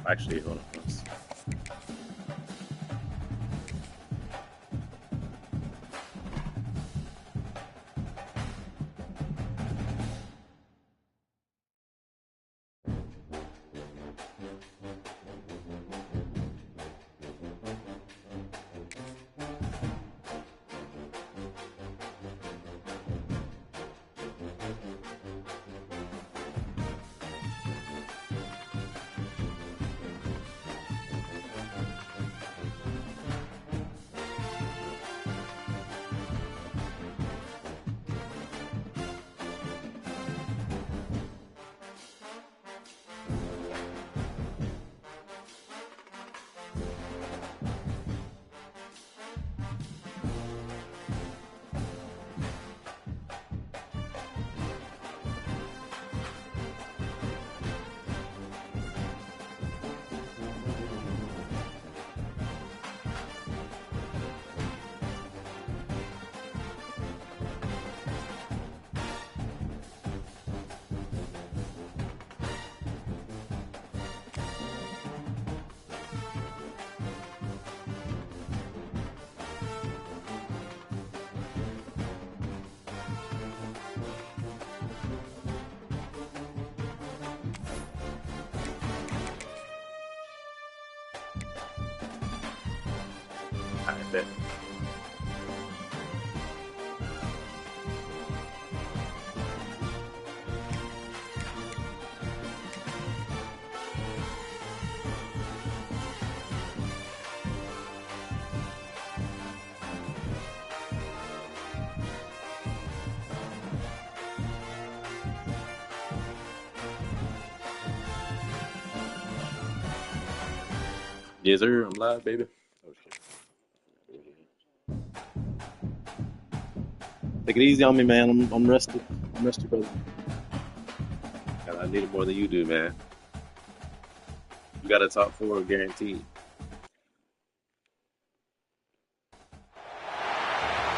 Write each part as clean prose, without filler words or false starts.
Actually, hold on. I bet. Yes, sir. I'm live, baby. Oh, shit. Take it easy on me, man. I'm rested. I'm rested, brother. God, I need it more than you do, man. You got a top 4 guaranteed.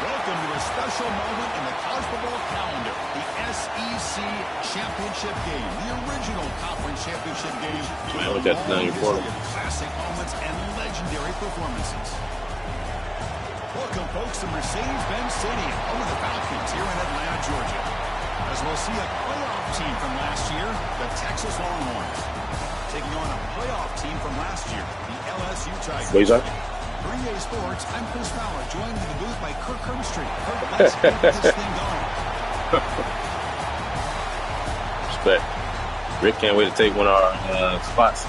Welcome to a special moment in the college football calendar, the SEC Championship Game, the original conference championship game with a long history of classic moments and legendary performances. Welcome, folks, to Mercedes-Benz Stadium, home of the Falcons here in Atlanta, Georgia. As we'll see a playoff team from last year, the Texas Longhorns, taking on a playoff team from last year, the LSU Tigers. 3A Sports, I'm Chris Fowler, joined in the booth by Kirk Herbstreit. Kirk, let's get this thing going. Respect. Rick can't wait to take one of our spots.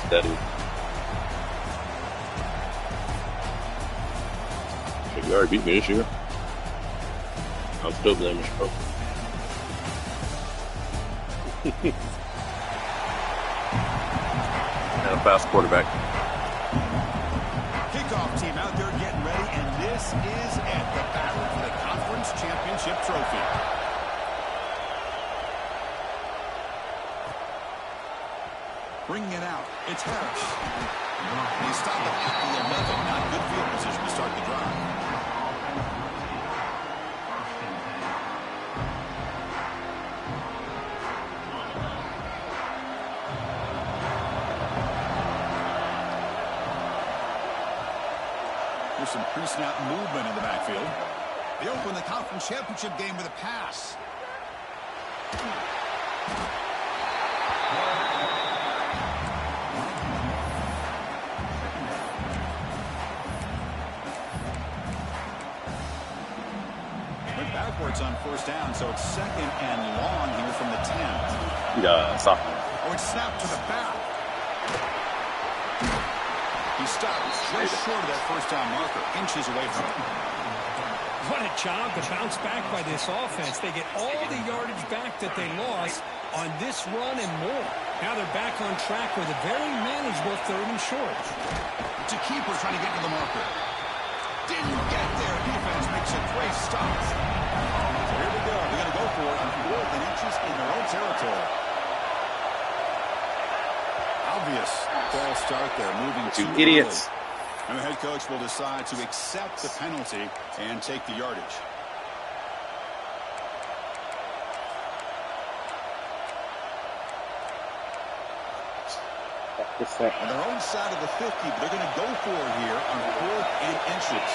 Steady. You already beat me this year. I'm still blaming you, bro. And a fast quarterback. Kickoff team out there getting ready, and this is it, the battle for the conference championship trophy. Bringing it out, it's Harris. He stopped at the 11, not good field position to start the drive. There's some pre-snap movement in the backfield. They open the conference championship game with a pass. Went backwards on first down, so it's second and long here from the 10. Yeah, sophomore. Oh, it's snapped to the back. He stopped just short of that first down marker, inches away from it. What a job to bounce back by this offense. They get all the yardage back that they lost on this run and more. Now they're back on track with a very manageable 3rd and short. It's a keeper trying to get to the marker. Didn't get there. Defense makes a great stop. So here we go. They're going to go for it on 4th and inches in their own territory. Obvious false start there, moving You too idiots. early. And the head coach will decide to accept the penalty and take the yardage. On their own side of the 50, but they're going to go for it here on 4th and inches.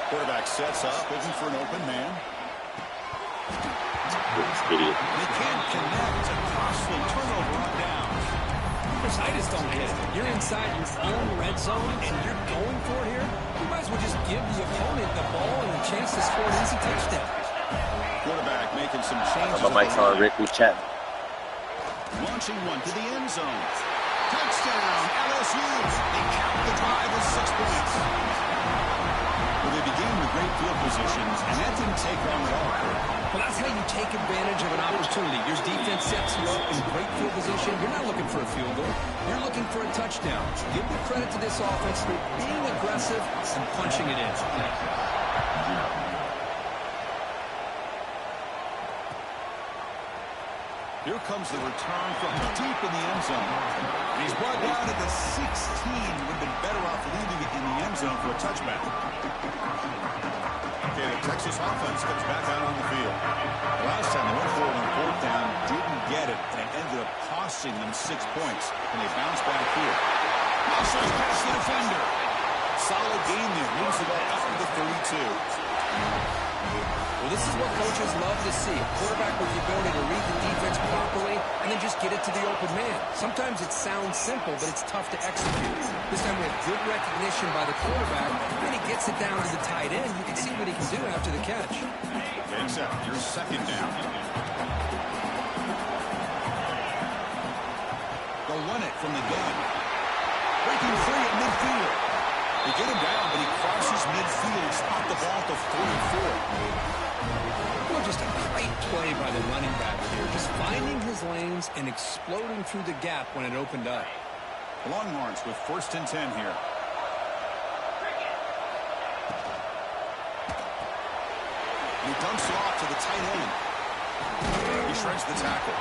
Quarterback sets up, looking for an open man. They can't connect. A costly turnover on downs. Chris, I just don't get it. You're inside your own red zone, and you're going for it here? You might as well just give the opponent the ball and a chance to score an easy touchdown. Quarterback making some changes. My mic's on, Rick. We chat. Launching one to the end zone. Touchdown, LSU. They count the drive as 6 points. Well, they began with great field positions, and that didn't take long at all. Well, that's how you take advantage of an opportunity. Your defense sets you up in great field position. You're not looking for a field goal. You're looking for a touchdown. Give the credit to this offense for being aggressive and punching it in. Here comes the return from deep in the end zone. And he's brought down at the 16. Would have been better off leaving it in the end zone for a touchback. Okay, the Texas offense comes back out on the field. Last time they went forward on 4th down, didn't get it, and it ended up costing them 6 points. And they bounced back here. Muscles past the defender. Solid game there. Moves the ball up to the 32. Well, this is what coaches love to see. A quarterback with the ability to read the defense properly and then just get it to the open man. Sometimes it sounds simple, but it's tough to execute. This time we have good recognition by the quarterback. When he gets it down to the tight end, you can see what he can do after the catch. Takes out your 2nd down. They'll run it from the gun. Breaking free at midfield. They get him down, but he crosses midfield. Spot the ball to 44. Well, just a great play by the running back here. Just finding his lanes and exploding through the gap when it opened up. Longhorns with 1st and 10 here. He dumps it off to the tight end. He shreds the tackle.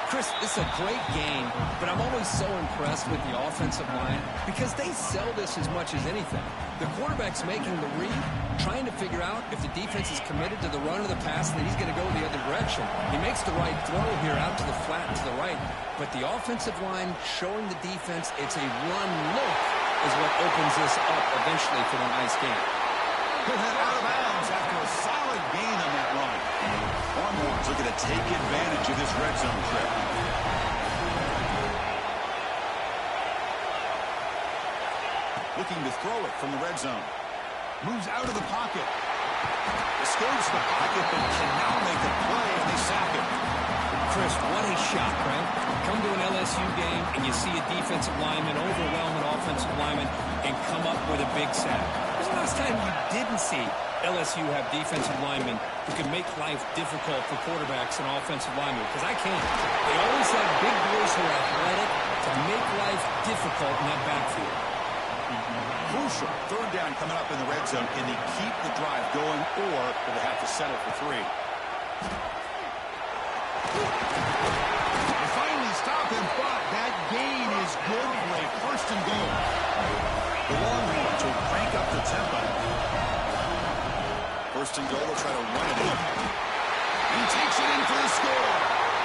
Chris, this is a great game, but I'm always so impressed with the offensive line because they sell this as much as anything. The quarterback's making the read, trying to figure out if the defense is committed to the run or the pass, and then he's going to go the other direction. He makes the right throw here out to the flat to the right, but the offensive line showing the defense it's a run look is what opens this up eventually for the nice game. He'll head out of bounds after a solid gain on that run. Longhorns looking to take advantage of this red zone trip. Looking to throw it from the red zone. Moves out of the pocket. Escapes the pocket, but can now make a play, and they sack him. Chris, what a shot, right? Come to an LSU game, and you see a defensive lineman overwhelm an offensive lineman and come up with a big sack. When's the last time you didn't see LSU have defensive linemen who can make life difficult for quarterbacks and offensive linemen? Because I can't. They always have big boys who are athletic to make life difficult in that backfield. Crucial. 3rd down coming up in the red zone. Can they keep the drive going, or do they have to settle for 3? They finally stop him, but that gain is good for a 1st and goal. The Longhorns will crank up the tempo. 1st and goal, they'll try to run it in. He takes it in for the score.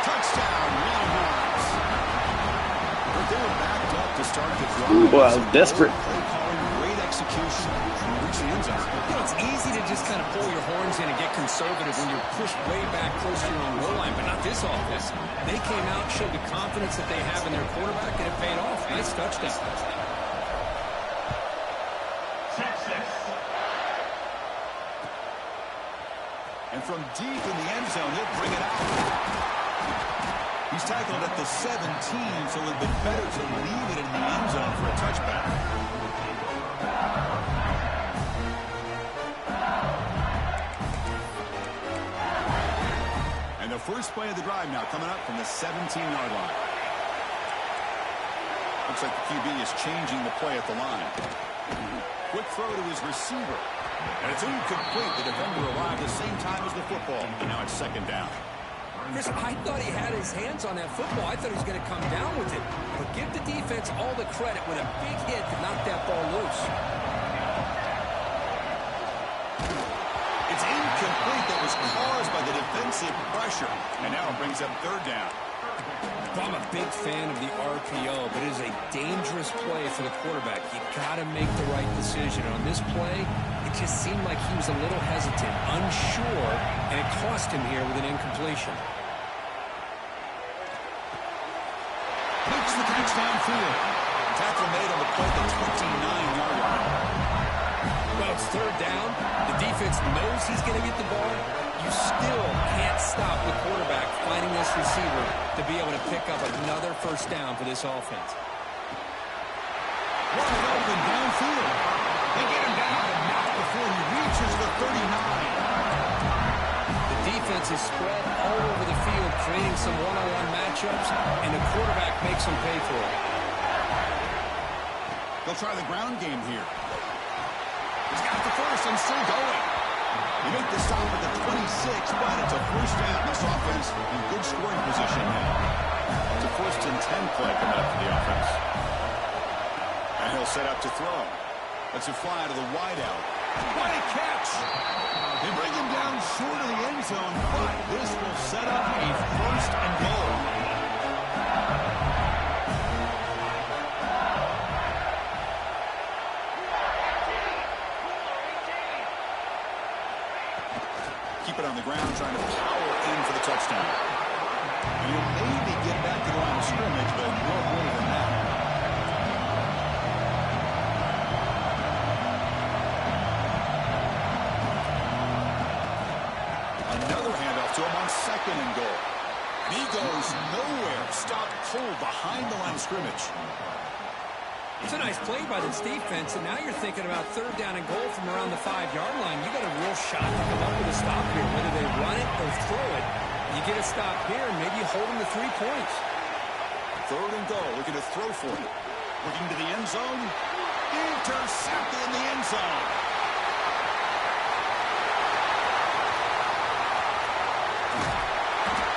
Touchdown, Longhorns. But they were backed up to start the drive. Ooh, boy, I was desperate. Great execution. Reach the end zone. You know, it's easy to just kind of pull your horns in and get conservative when you're pushed way back close to your own goal line, but not this offense. They came out, showed the confidence that they have in their quarterback, and it paid off. Nice touchdown. And from deep in the end zone, he'll bring it out. He's tackled at the 17, so it would have been better to leave it in the end zone for a touchback. And the first play of the drive now coming up from the 17-yard line. Looks like the QB is changing the play at the line. Quick throw to his receiver. And it's incomplete. The defender arrived at the same time as the football. And now it's 2nd down. Chris, I thought he had his hands on that football. I thought he was going to come down with it. But give the defense all the credit with a big hit to knock that ball loose. It's incomplete. That was caused by the defensive pressure. And now it brings up 3rd down. Well, I'm a big fan of the RPO, but it is a dangerous play for the quarterback. You got to make the right decision. And on this play, it just seemed like he was a little hesitant, unsure, and it cost him here with an incompletion. Makes the catch downfield. Tackle made on the play at the 29-yard line. Well, it's third down. The defense knows he's going to get the ball. You still can't stop the quarterback finding this receiver to be able to pick up another first down for this offense. Wide open downfield. They get him down, but not before he reaches the 39. The defense is spread all over the field, creating some one-on-one matchups, and the quarterback makes them pay for it. They'll try the ground game here. He's got the first and still going. You make the stop at the 26, but it's a first down. This offense in good scoring position now. It's a first and 10 play coming up for the offense. And he'll set up to throw. Let's it fly to the wideout. What a catch! They bring him down short of the end zone, but this will set up a first and goal. Keep it on the ground, trying to power in for the touchdown. And you'll maybe get back to the line of scrimmage, but no more than that. Another handoff to him on second and goal. And he goes nowhere. Stopped cold behind the line of scrimmage. It's a nice play by this defense, and now you're thinking about third down and goal from around the 5-yard line. You got a real shot to come up with a stop here. Whether they run it or throw it, you get a stop here, and maybe you hold them to 3 points. Third and goal, looking to throw for it. Looking to the end zone. Intercepted in the end zone.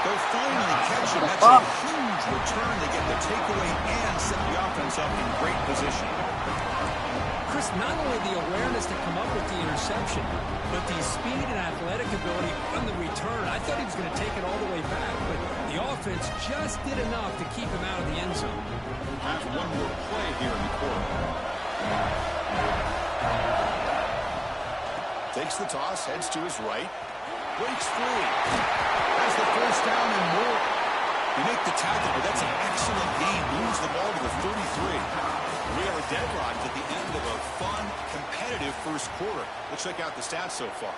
They'll finally catch him. That's a huge return to get the takeaway and set the offense up in great position. Chris, not only the awareness to come up with the interception, but the speed and athletic ability on the return. I thought he was going to take it all the way back, but the offense just did enough to keep him out of the end zone. Have one more play here in the quarter. Takes the toss, heads to his right. Breaks free. Has the first down and more. You make the tackle, but that's an excellent game. Moves the ball to the 33. We are deadlocked at the end of a fun, competitive first quarter. Let's check out the stats so far.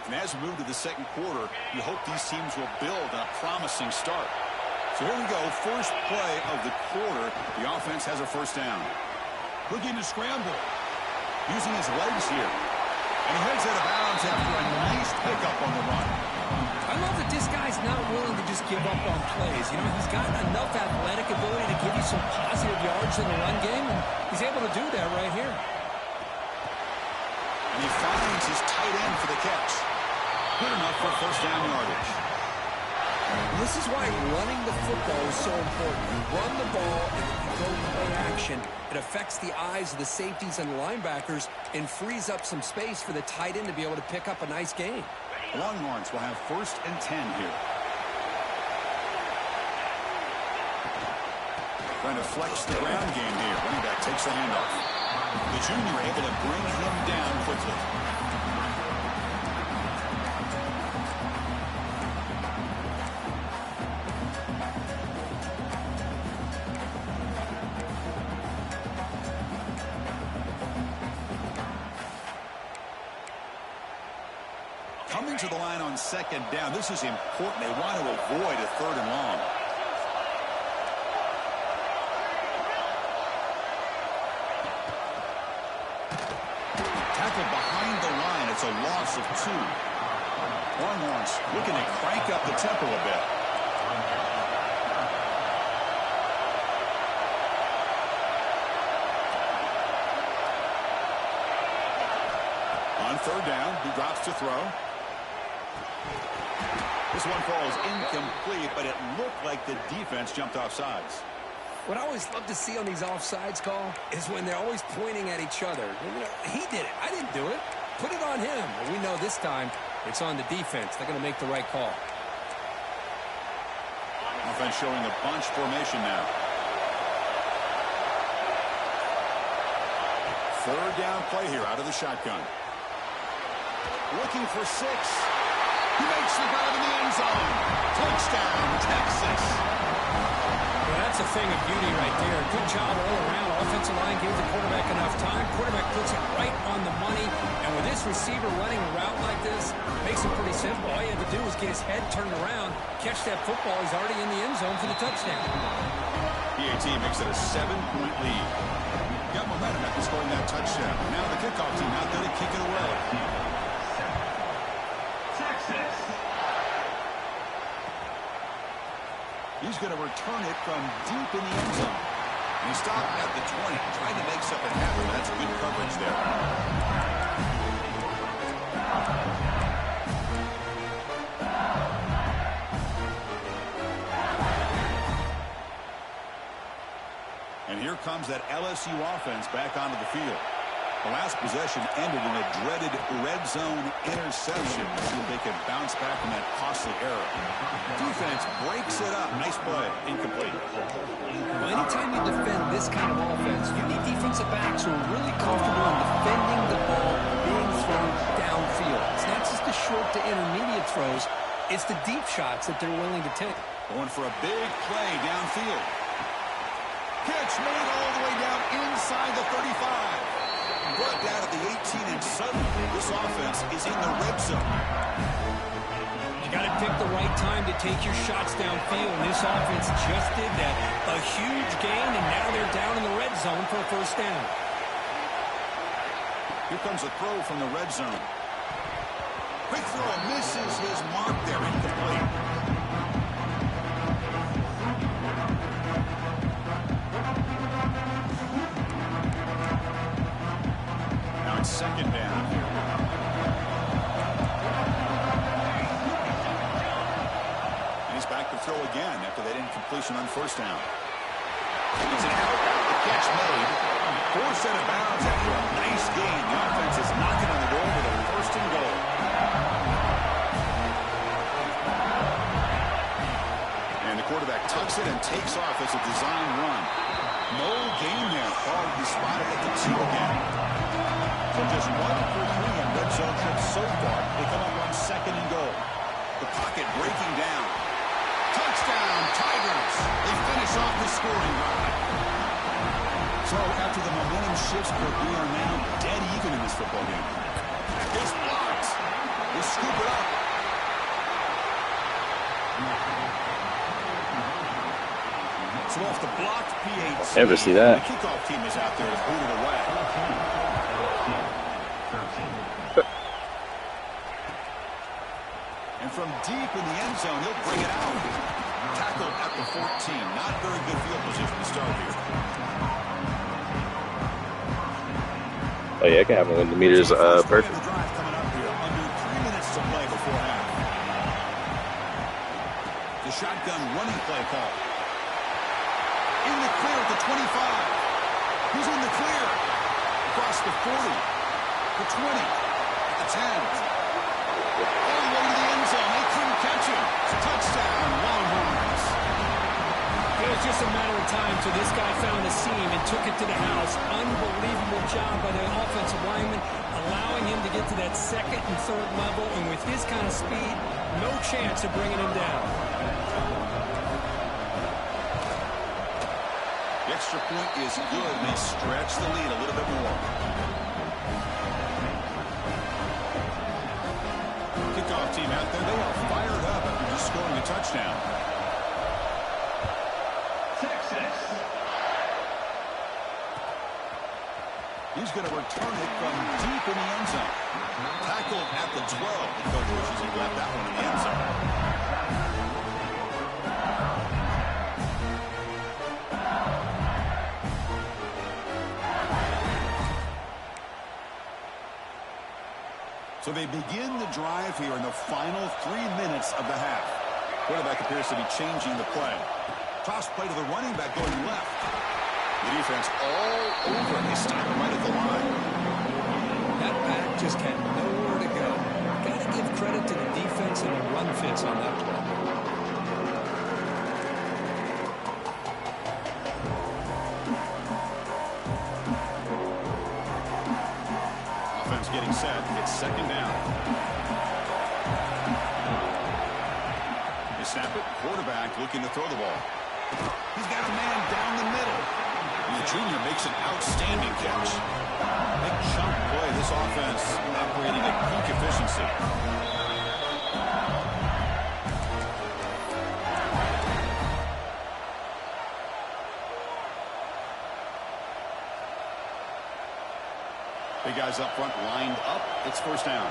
And as we move to the second quarter, you hope these teams will build on a promising start. So here we go. First play of the quarter. The offense has a first down. Looking to scramble. Using his legs here. And he heads out of bounds after a nice pickup on the run. I love that this guy's not willing to just give up on plays. You know, he's got enough athletic ability to give you some positive yards in the run game, and he's able to do that right here. And he finds his tight end for the catch. Good enough for first down yardage. This is why running the football is so important. You run the ball, and if you go play action, it affects the eyes of the safeties and the linebackers and frees up some space for the tight end to be able to pick up a nice gain. Longhorns will have first and 10 here. Trying to flex the ground game here. Running back takes the handoff. The junior able to bring him down quickly. Coming to the line on second down. This is important. They want to avoid a third and long. Tackled behind the line. It's a loss of 2. Longhorns looking to crank up the tempo a bit. On third down, he drops to throw. This one falls incomplete, but it looked like the defense jumped off sides. What I always love to see on these offsides call is when they're always pointing at each other. You know, he did it. I didn't do it. Put it on him. But we know this time it's on the defense. They're going to make the right call. A offense showing a bunch formation now. Third down play here out of the shotgun. Looking for 6. He makes the grab in the end zone. Touchdown, Texas. Well, that's a thing of beauty right there. Good job all around. Offensive line gave the quarterback enough time. Quarterback puts it right on the money. And with this receiver running a route like this, makes it pretty simple. All you have to do is get his head turned around, catch that football. He's already in the end zone for the touchdown. PAT makes it a 7-point lead. Got momentum after scoring that touchdown. Now the kickoff team out there to kick it away. He's going to return it from deep in the end zone. And he stopped at the 20, trying to make something happen. That's good coverage there. And here comes that LSU offense back onto the field. The last possession ended in a dreaded red zone interception. See if they can bounce back from that costly error. Defense breaks it up. Nice play. Incomplete. Well, anytime you defend this kind of offense, you need defensive backs who are really comfortable in defending the ball being thrown downfield. It's not just the short to intermediate throws. It's the deep shots that they're willing to take. Going for a big play downfield. Catch made all the way down inside the 35. Brought down at the 18, and suddenly this offense is in the red zone. You got to pick the right time to take your shots downfield, and this offense just did that. A huge gain, and now they're down in the red zone for a first down. Here comes a throw from the red zone. Quick throw misses his mark there, incomplete. Second down here. And he's back to throw again after that incompletion on first down. It's an out. The catch made. Forced out of bounds after a nice gain. The offense is knocking on the door with a first and goal. And the quarterback tucks it and takes off as a design run. No gain there. Ball will be spotted at the 2 again. So just 1 for 3 in red zone trips so far. They come up on second and goal. The pocket breaking down. Touchdown, Tigers. They finish off the scoring drive. So after the momentum shifts, we are now dead even in this football game. It's blocked. They scoop it up. So off the blocked PAT. Ever see that? The kickoff team is out there to boot it away. And from deep in the end zone, he'll bring it out. Tackled at the 14. Not very good field position to start here. Oh yeah, I can have him when the meter's perfect. The drive coming up here. Under 3 minutes to play before half. The shotgun running play call. In the clear at the 25. He's in the clear. Across the 40. The 20. The 10. All the way to the end zone. They couldn't catch him. Touchdown, Longhorns. It was just a matter of time till this guy found a seam and took it to the house. Unbelievable job by the offensive lineman, allowing him to get to that second and third level. And with his kind of speed, no chance of bringing him down. The extra point is good, and they stretch the lead a little bit more. Kickoff team out there. They are fired up after just scoring a touchdown. Texas. He's going to return it from deep in the end zone. Tackled at the 12. The coach wishes he left that one in the end zone. So they begin the drive here in the final 3 minutes of the half. Quarterback appears to be changing the play. Toss play to the running back going left. The defense all over, and they stop him right at the line. That back just had nowhere to go. Got to give credit to the defense and the run fits on that play. set. It's second down. They snap it. Quarterback looking to throw the ball. He's got a man down the middle. And the junior makes an outstanding catch. Big chunk play. This offense operating at peak efficiency. Big guys up front lined up. It's first down.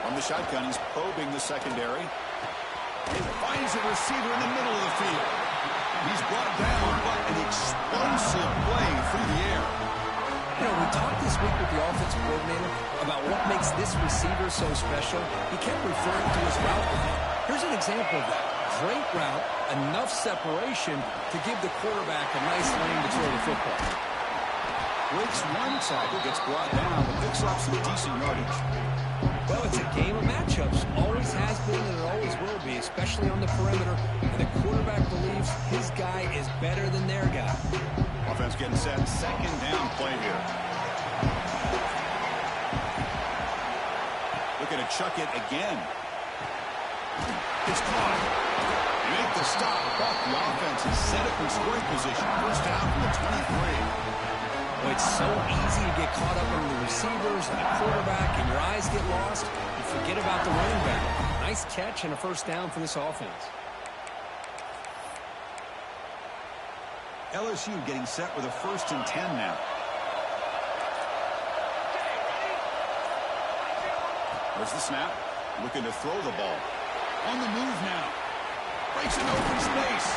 From the shotgun, he's probing the secondary. He finds a receiver in the middle of the field. He's brought down, but an explosive play through the air. You know, we talked this week with the offensive coordinator about what makes this receiver so special. He kept referring to his route with him. Here's an example of that. Great route, enough separation to give the quarterback a nice lane to throw the football. Breaks one tackle, gets brought down, but picks up some decent yardage. Well, it's a game of matchups. Always has been and it always will be, especially on the perimeter. And the quarterback believes his guy is better than their guy. Offense getting set. Second down play here. Looking to chuck it again. It's caught. They make the stop, but the offense is set up in scoring position. First down from the 23. Well, it's so easy to get caught up in the receivers and the quarterback, and your eyes get lost. You forget about the running back. Nice catch and a first down for this offense. LSU getting set with a 1st and 10 now. There's the snap. Looking to throw the ball. On the move now. Breaks an open space.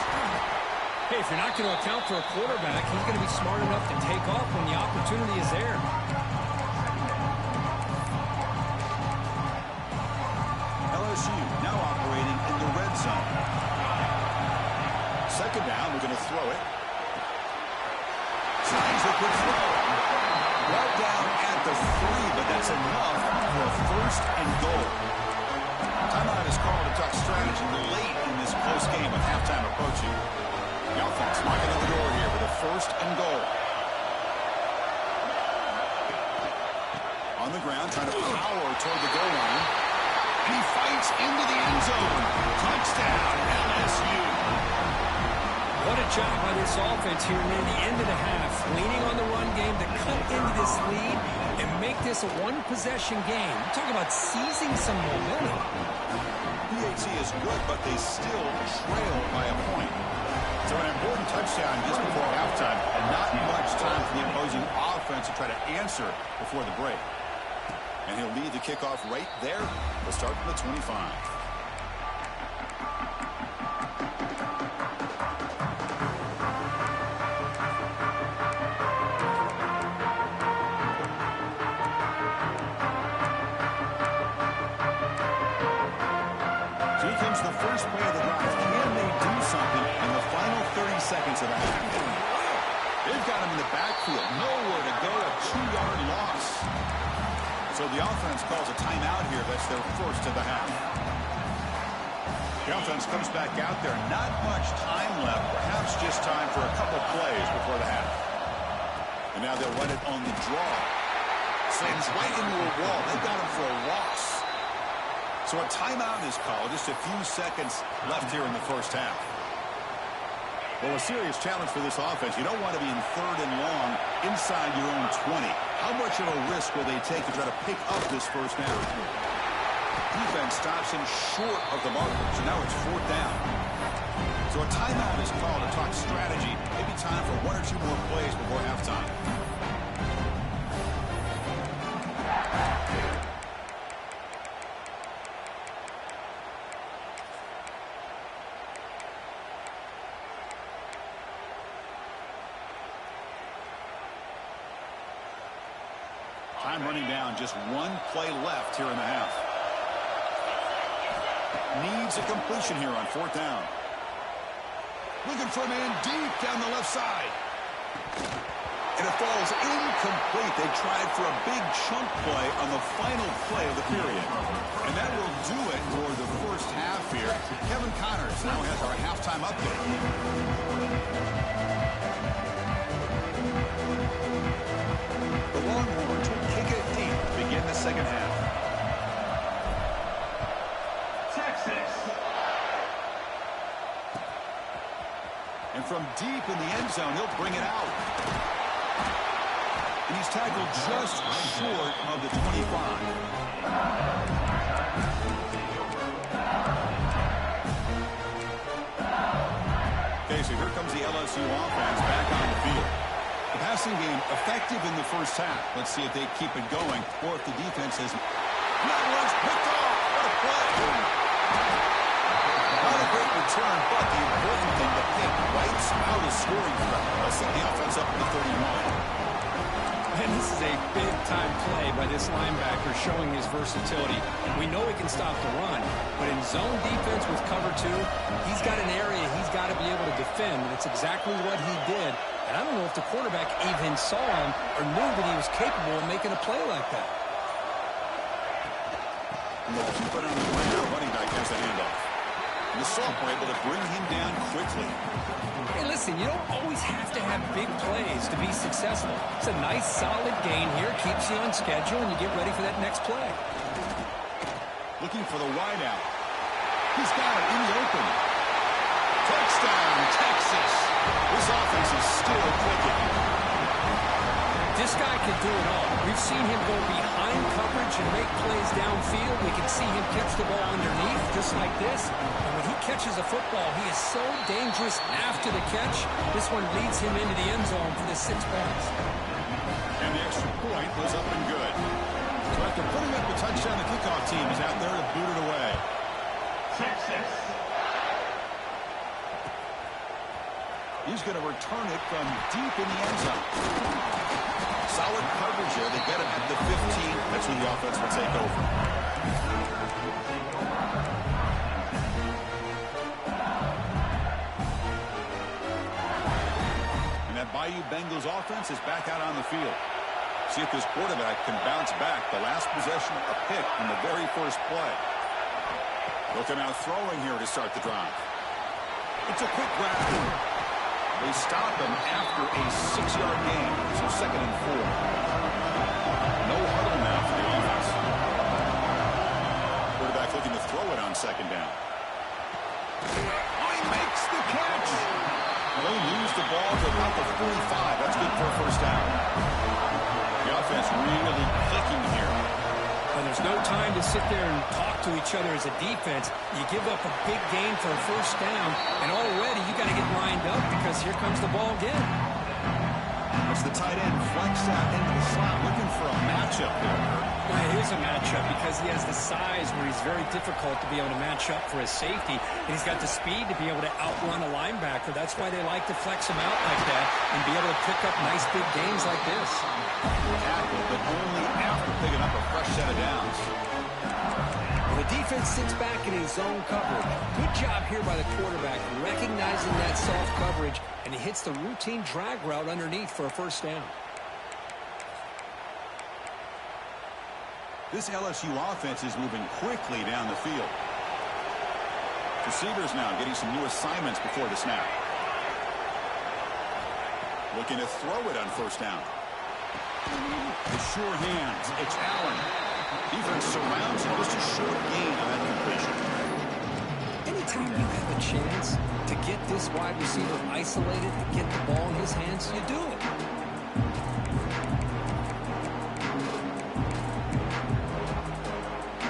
Hey, if you're not going to account for a quarterback, he's going to be smart enough to take off when the opportunity is there. LSU now operating in the red zone. Second down, we're going to throw it. Signs a good throw. Well down at the 3, but that's enough for a 1st and goal. Timeout is called to talk strategy late in this close game with halftime approaching. The offense knocking on the door here with a 1st and goal. On the ground, trying to power toward the goal line. And he fights into the end zone. Touchdown, LSU. What a job by this offense here near the end of the half. Leaning on the run game to cut into this lead and make this a one-possession game. You're talking about seizing some momentum. PAT is good, but they still trail by a point. So an important touchdown just before halftime, and not much time for the opposing offense to try to answer before the break. And he'll lead the kickoff right there. We'll start from the 25. Seconds of the half. They've got him in the backfield. Nowhere to go. A 2-yard loss. So the offense calls a timeout here. That's their 1st of the half. The offense comes back out there. Not much time left. Perhaps just time for a couple plays before the half. And now they'll run it on the draw. Slams right into a wall. They've got him for a loss. So a timeout is called. Just a few seconds left here in the first half. Well, a serious challenge for this offense. You don't want to be in 3rd and long inside your own 20. How much of a risk will they take to try to pick up this first down? Defense stops him short of the marker, so now it's 4th down. So a timeout is called to talk strategy. Maybe time for 1 or 2 more plays before halftime. Time running down, just 1 play left here in the half. Needs a completion here on 4th down. Looking for a man deep down the left side. And it falls incomplete. They tried for a big chunk play on the final play of the period. And that will do it for the first half here. Kevin Connors now has our halftime update. The Longhorns will kick it deep to begin the second half. Texas. And from deep in the end zone, he'll bring it out. And he's tackled just short of the 25. Okay, so here comes the LSU offense back on the field. The passing game effective in the first half. Let's see if they keep it going or if the defense has... That one's picked off. What a play. Not a great return, but the important thing, the pick right out of scoring threat. They'll set the offense up in the 31. And this is a big-time play by this linebacker showing his versatility. We know he can stop the run, but in zone defense with cover two, he's got an area he's got to be able to defend, and it's exactly what he did. And I don't know if the quarterback even saw him or knew that he was capable of making a play like that. And they'll keep it on the ground. Running back has the handoff. And the sophomore able to bring him down quickly. Hey, listen, you don't always have to have big plays to be successful. It's a nice, solid gain here. Keeps you on schedule, and you get ready for that next play. Looking for the wide out. He's got it in the open. Touchdown, Texas. This offense is still clicking. This guy can do it all. We've seen him go behind coverage and make plays downfield. We can see him catch the ball underneath, just like this. And when he catches a football, he is so dangerous after the catch. This one leads him into the end zone for the 6 points. And the extra point was up and good. So after putting up the touchdown, the kickoff team is out there to boot it away. Texas. He's going to return it from deep in the end zone. Solid coverage here. They get him at the 15. That's when the offense will take over. And that Bayou Bengals offense is back out on the field. See if this quarterback can bounce back. The last possession, a pick in the very first play. Looking out throwing here to start the drive. It's a quick grab. They stop him after a 6-yard gain. So 2nd and 4. No huddle now for the offense. Quarterback looking to throw it on 2nd down. Oh, he makes the catch. They lose the ball to about the 45. That's good for a first down. The offense really clicking here. Well, there's no time to sit there and talk to each other as a defense. You give up a big gain for a first down, and already you got to get lined up because here comes the ball again. As the tight end flex out into the slot, looking for a matchup there. Well, it is a matchup because he has the size where he's very difficult to be able to match up for his safety, and he's got the speed to be able to outrun a linebacker. That's why they like to flex him out like that and be able to pick up nice big gains like this. Tackle, but only after picking up a fresh set of downs. Well, the defense sits back in his zone coverage. Good job here by the quarterback, recognizing that soft coverage, and he hits the routine drag route underneath for a first down. This LSU offense is moving quickly down the field. Receivers now getting some new assignments before the snap. Looking to throw it on first down. The sure hands. It's Allen. Defense surrounds him. Just a short gain on that completion. Anytime you have a chance to get this wide receiver isolated and get the ball in his hands, you do it.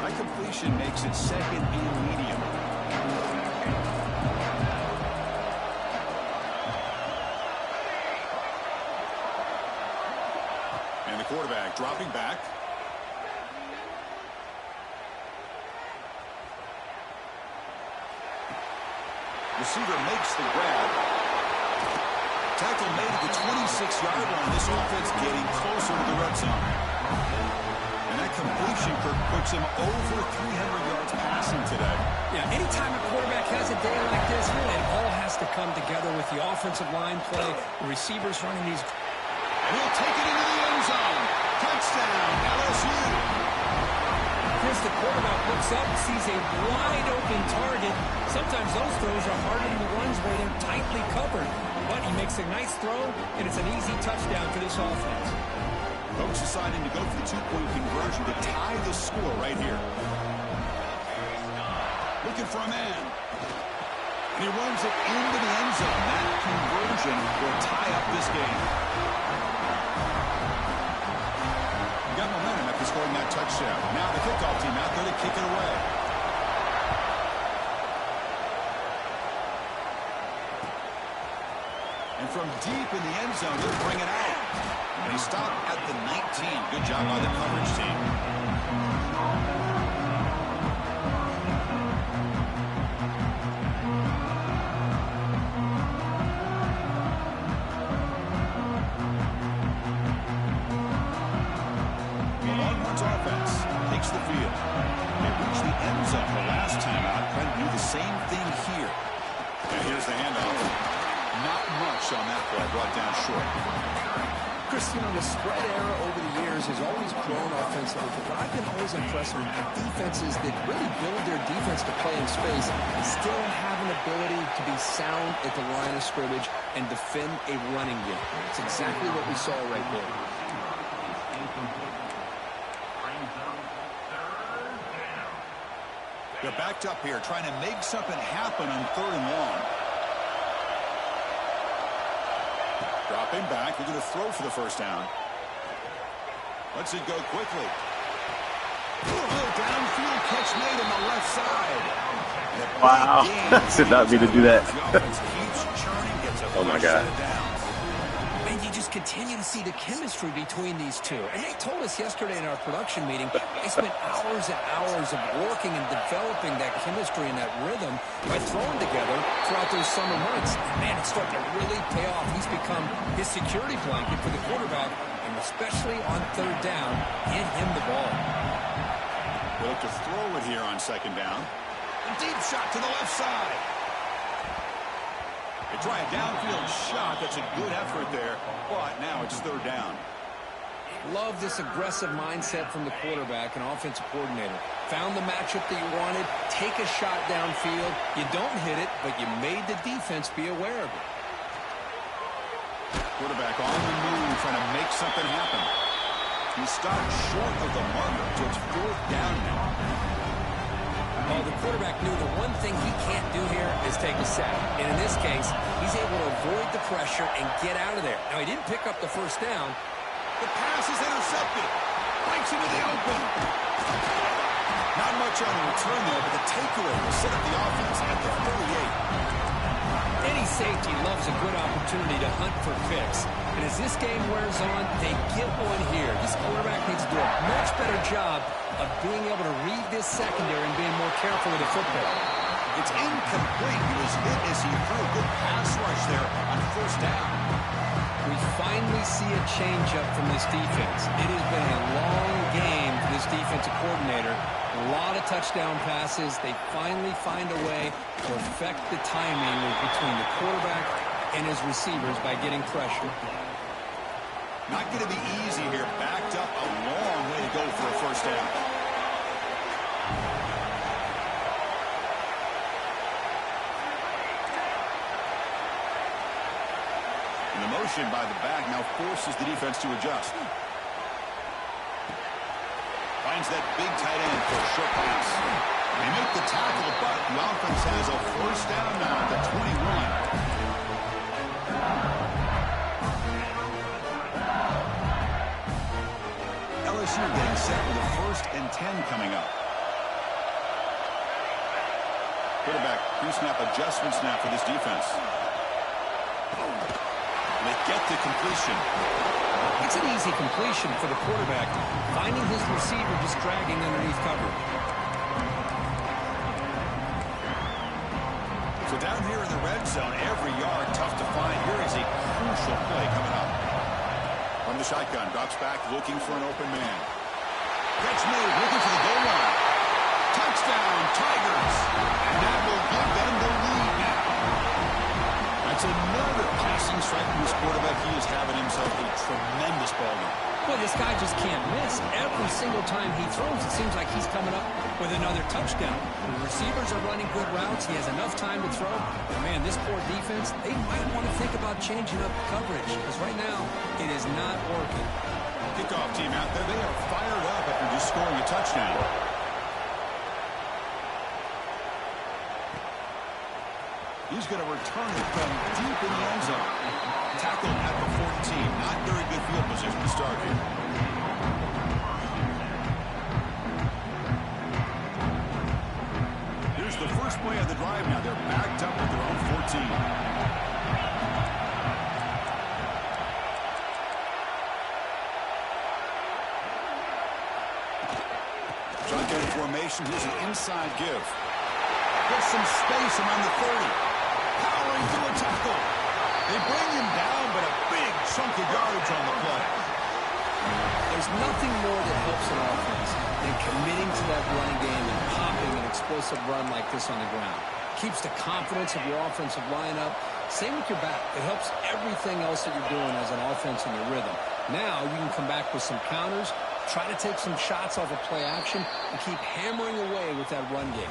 That completion makes it 2nd and medium. And the quarterback dropping back. Receiver makes the grab. Tackle made at the 26-yard line. This offense getting closer to the red zone. And that completion, Kirk, puts him over 300 yards passing today. Yeah, anytime a quarterback has a day like this, really, it all has to come together with the offensive line play, the receivers running these. And he'll take it into the end zone. Touchdown, LSU. Chris, the quarterback looks up, sees a wide-open target. Sometimes those throws are harder than the ones where they're tightly covered. But he makes a nice throw, and it's an easy touchdown for this offense. Coach deciding to go for the two-point conversion to tie the score right here. Looking for a man. And he runs it into the end zone. That conversion will tie up this game. Got momentum after scoring that touchdown. Now the kickoff team out there to kick it away. And from deep in the end zone, they'll bring it out. And he stopped at the 19. Good job by the coverage team. The field. They reached the end zone the last time out. Trying to do the same thing here. And here's the handoff. Not much on that play. Brought down short. Chris, the spread era over the years has always grown offensively, but I've been always impressed with defenses that really build their defense to play in space and still have an ability to be sound at the line of scrimmage and defend a running game. It's exactly what we saw right there. They're backed up here, trying to make something happen on 3rd and long. Dropping back, they're going to throw for the first down. Lets it go quickly. A little downfield catch made on the left side. Wow. Should not be to do that. Oh, my God. And you just continue to see the chemistry between these two. And they told us yesterday in our production meeting, they spent hours and hours of working and developing that chemistry and that rhythm by throwing together throughout those summer months. And man, it's starting to really pay off. He's become his security blanket for the quarterback, and especially on 3rd down, get him the ball. They look to throw it here on 2nd down. A deep shot to the left side. They try a downfield shot. That's a good effort there. But now it's 3rd down. Love this aggressive mindset from the quarterback and offensive coordinator. Found the matchup that you wanted. Take a shot downfield. You don't hit it, but you made the defense be aware of it. Quarterback on the move, trying to make something happen. He stopped short of the marker, so it's 4th down now. Well, the quarterback knew the one thing he can't do here is take a sack. And in this case, he's able to avoid the pressure and get out of there. Now, he didn't pick up the first down. The pass is intercepted. Breaks into the open. Not much on the return there, but the takeaway will set up the offense at the 38. Any safety loves a good opportunity to hunt for picks. And as this game wears on, they get one here. This quarterback needs to do a much better job of being able to read this secondary and being more careful with the football. It's incomplete. He was hit as he threw a good pass rush there on 1st down. We finally see a change-up from this defense. It has been a long game for this defensive coordinator. A lot of touchdown passes. They finally find a way to affect the timing between the quarterback and his receivers by getting pressure. Not going to be easy here. Backed up a long way to go for a 1st down. And the motion by the back now forces the defense to adjust. Finds that big tight end for a short pass. They make the tackle, but the offense has a 1st down now at the 21. LSU getting set with a 1st and 10 coming up. Quarterback pre-snap adjustments now for this defense. They get the completion. It's an easy completion for the quarterback, finding his receiver just dragging underneath cover. So down here in the red zone, every yard tough to find. Here is a crucial play coming up. From the shotgun, drops back, looking for an open man. Catch made, looking for the goal line. Touchdown, Tigers. And that will give them the lead now. That's another passing striking this quarterback, he is having himself a tremendous ball game. Well, this guy just can't miss. Every single time he throws, it seems like he's coming up with another touchdown. The receivers are running good routes. He has enough time to throw. But, man, this poor defense, they might want to think about changing up coverage because right now it is not working. Kickoff team out there. They are fired up after just scoring a touchdown. He's going to return it from deep in the end zone. Tackled at the 14. Not very good field position to start here. Here's the first play of the drive now. They're backed up at their own 14. Shotgun formation. Here's an inside give. Gets some space around the 30. Powering through a tackle. They bring him down, but a big chunk of yardage on the play. There's nothing more that helps an offense than committing to that running game and popping an explosive run like this on the ground. Keeps the confidence of your offensive lineup. Same with your back. It helps everything else that you're doing as an offense in your rhythm. Now you can come back with some counters, try to take some shots off of play action, and keep hammering away with that run game.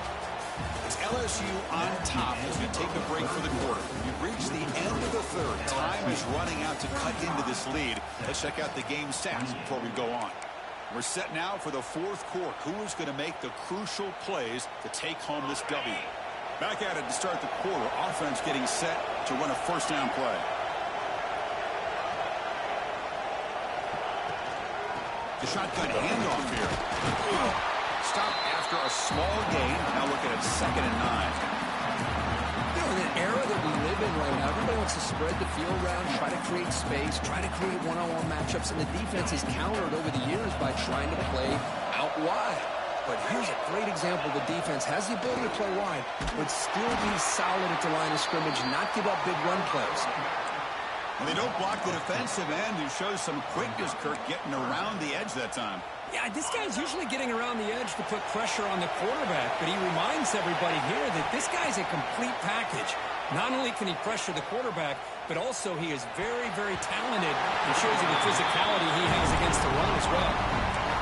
It's LSU on top as we take a break for the quarter. We've reached the end of the third. Time is running out to cut into this lead. Let's check out the game stats before we go on. We're set now for the fourth quarter. Who is going to make the crucial plays to take home this W? Back at it to start the quarter. Offense getting set to run a first down play. The shotgun handoff here. Stop after a small gain. Now looking at 2nd and 9. You know, in an era that we live in right now, everybody wants to spread the field around, try to create space, try to create one-on-one matchups, and the defense is countered over the years by trying to play out wide. But here's a great example. The defense has the ability to play wide, but still be solid at the line of scrimmage, not give up big run plays. And they don't block the defensive end, who shows some quickness, Kirk, getting around the edge that time. Yeah, this guy's usually getting around the edge to put pressure on the quarterback, but he reminds everybody here that this guy's a complete package. Not only can he pressure the quarterback, but also he is very, very talented and shows you the physicality he has against the run as well.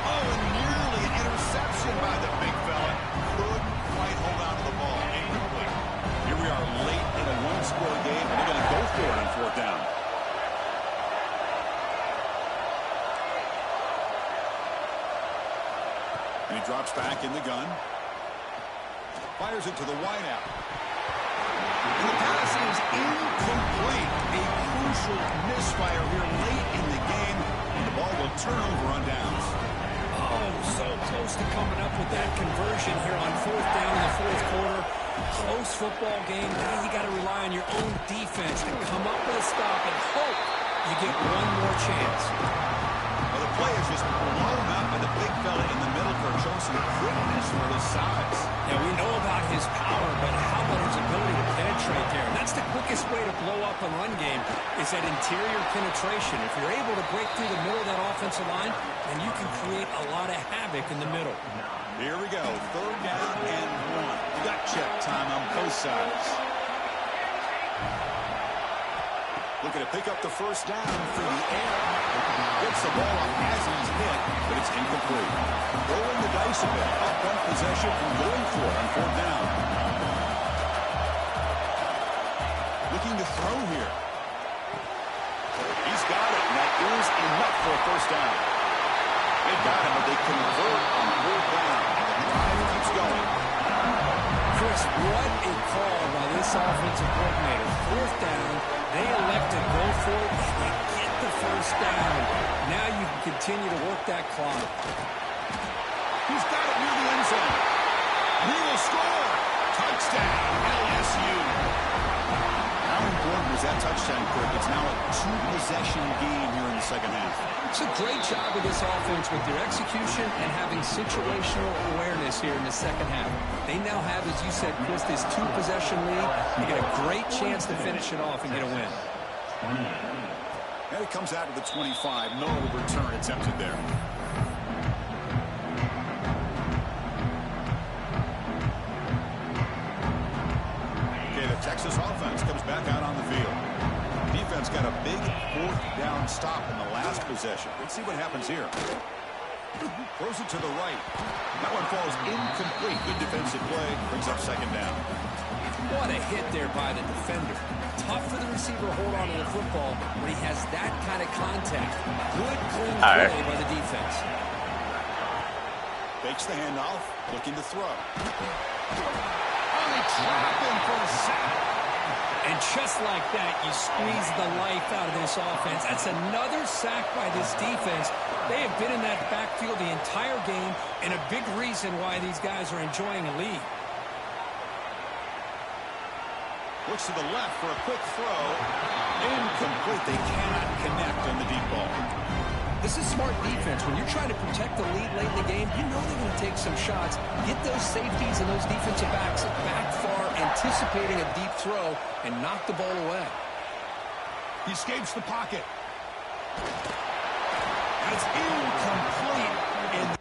Oh, and nearly an interception by the big fella. Couldn't quite hold on to the ball. Incomplete. Here we are late in a one-score game, and they're going to go for it on 4th down. And he drops back in the gun. Fires it to the wideout. And the pass is incomplete. A crucial misfire here late in the game. And the ball will turn over on downs. Oh, so close to coming up with that conversion here on 4th down in the 4th quarter. Close football game. Now you got to rely on your own defense to come up with a stop and hope you get one more chance. Well, the play is just blown up by the big fella in the middle. Showing some quickness for his size. Yeah, we know about his power, but how about his ability to penetrate there? And that's the quickest way to blow up a run game is that interior penetration. If you're able to break through the middle of that offensive line, then you can create a lot of havoc in the middle. Here we go. 3rd down and 1. Gut check time on both sides. Looking to pick up the first down through the air. Gets the ball up as he's hit, but it's incomplete. Rolling the dice a bit. Up one possession and going for it on 4th down. Looking to throw here. He's got it, and that is enough for a first down. They got him, but they convert on 4th down. And the drive keeps going. Chris, what a call by this offensive coordinator. 4th down, they elect to go for it, and they get the first down. Now you can continue to work that clock. He's got it near the end zone. He will score. Touchdown, LSU. How important was that touchdown, Kirk? It's now a 2-possession game here in the second half. It's a great job of this offense with their execution and having situational awareness here in the second half. They now have, as you said, Chris, this 2-possession lead. They get a great chance to finish it off and get a win. And it comes out to the 25. No return attempted there. Okay, the Texas offense comes back out on the field. Defense got a big fourth down stop in the last possession. Let's see what happens here. Throws it to the right. That one falls incomplete. Good defensive play. Brings up second down. What a hit there by the defender. Tough for the receiver to hold on to the football when he has that kind of contact. Good, clean play by the defense. Fakes the handoff. Looking to throw. Only trapping for a sack. And just like that, you squeeze the life out of this offense. That's another sack by this defense. They have been in that backfield the entire game, and a big reason why these guys are enjoying a lead. Looks to the left for a quick throw. Incomplete. They cannot connect on the deep ball. This is smart defense. When you're trying to protect the lead late in the game, you know they're going to take some shots. Get those safeties and those defensive backs back far, anticipating a deep throw, and knock the ball away. He escapes the pocket. That's incomplete. And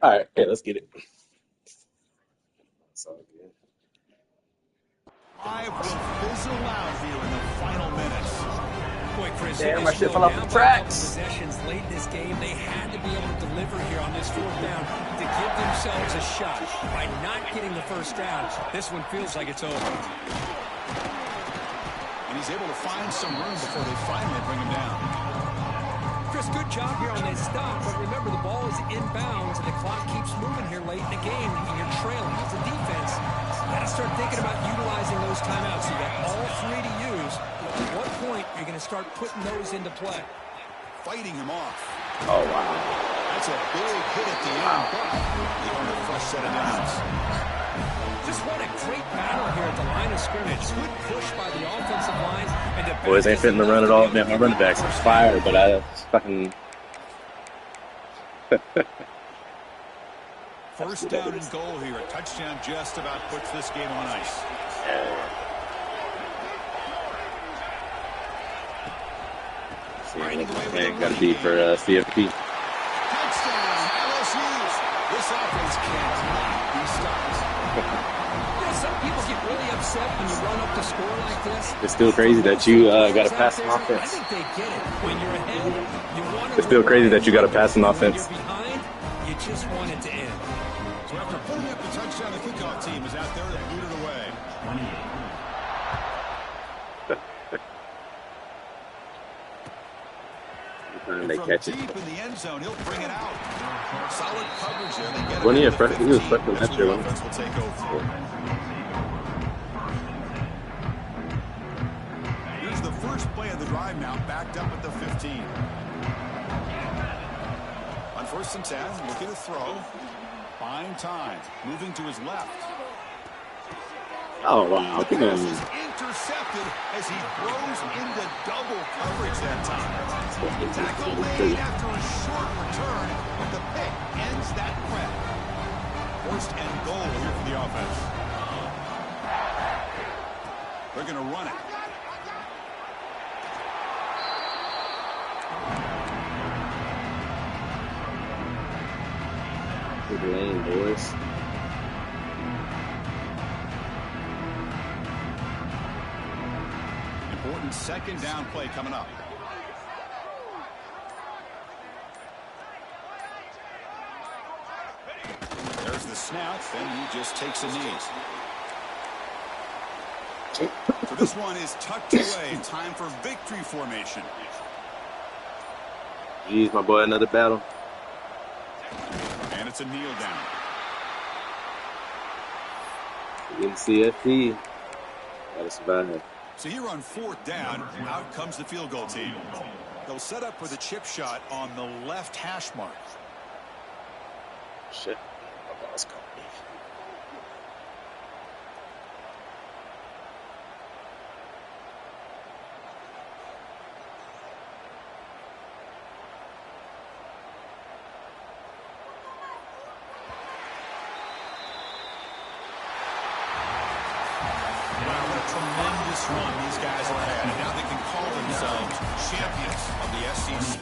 All right, yeah, let's get it. That's all good. Drive will fizzle out here in the final minutes. Boy, Chris, Damn, it my is shit still fell off down the by a couple tracks. possessions late in this game. They had to be able to deliver here on this fourth down to give themselves a shot. By not getting the first down, this one feels like it's over. And he's able to find some room before they finally bring him down. Chris, good job here on this stop, but remember the ball is inbounds and the clock keeps moving here late in the game and you're trailing. As a defense, you got to start thinking about utilizing those timeouts. You got all three to use. At what point are you going to start putting those into play? Fighting him off. Oh wow. That's a big hit at the end, but they earned a fresh set of downs. Just what a great battle here at the line of scrimmage. Good push by the offensive line. And the Boys ain't fitting the run at all. Man, my running backs are fire, but I fucking. First down and goal here. A touchdown just about puts this game on ice. Man, got to be for CFP. Touchdown, LSU. This offense cannot be stopped. Some people get really upset when you run up the score like this. It's still crazy that you got to pass an I offense. think they get it. When you're ahead, you want to. It's still crazy that you got to pass an offense. When you're behind, you just want it to end. So after putting up the touchdown, the kickoff team is out there to boot it away. They From catch it. deep in the end zone, he'll bring it out. Solid coverage there. They get When it he to the was freshman, he was 15. freshman That's last where year, the wasn't offense will take over. Here's the first play of the drive now, backed up at the 15. On 1st and 10, looking to throw. Fine time. Moving to his left. Oh wow. The pass is intercepted as he throws into double coverage that time. Tackle made after a short return, but the pick ends that threat. First and goal here for the offense. They're going to run it. Good lane, boys. Important second down play coming up. There's the snap, then he just takes a knee. So this one is tucked away. Time for victory formation. Jeez, my boy, another battle. And it's a kneel down. Getting CFP. Gotta survive. So here on 4th down, out comes the field goal team. They'll set up for the chip shot on the left hash mark. Shit. My boss called me. Tremendous run these guys have had, and now they can call themselves champions of the SEC.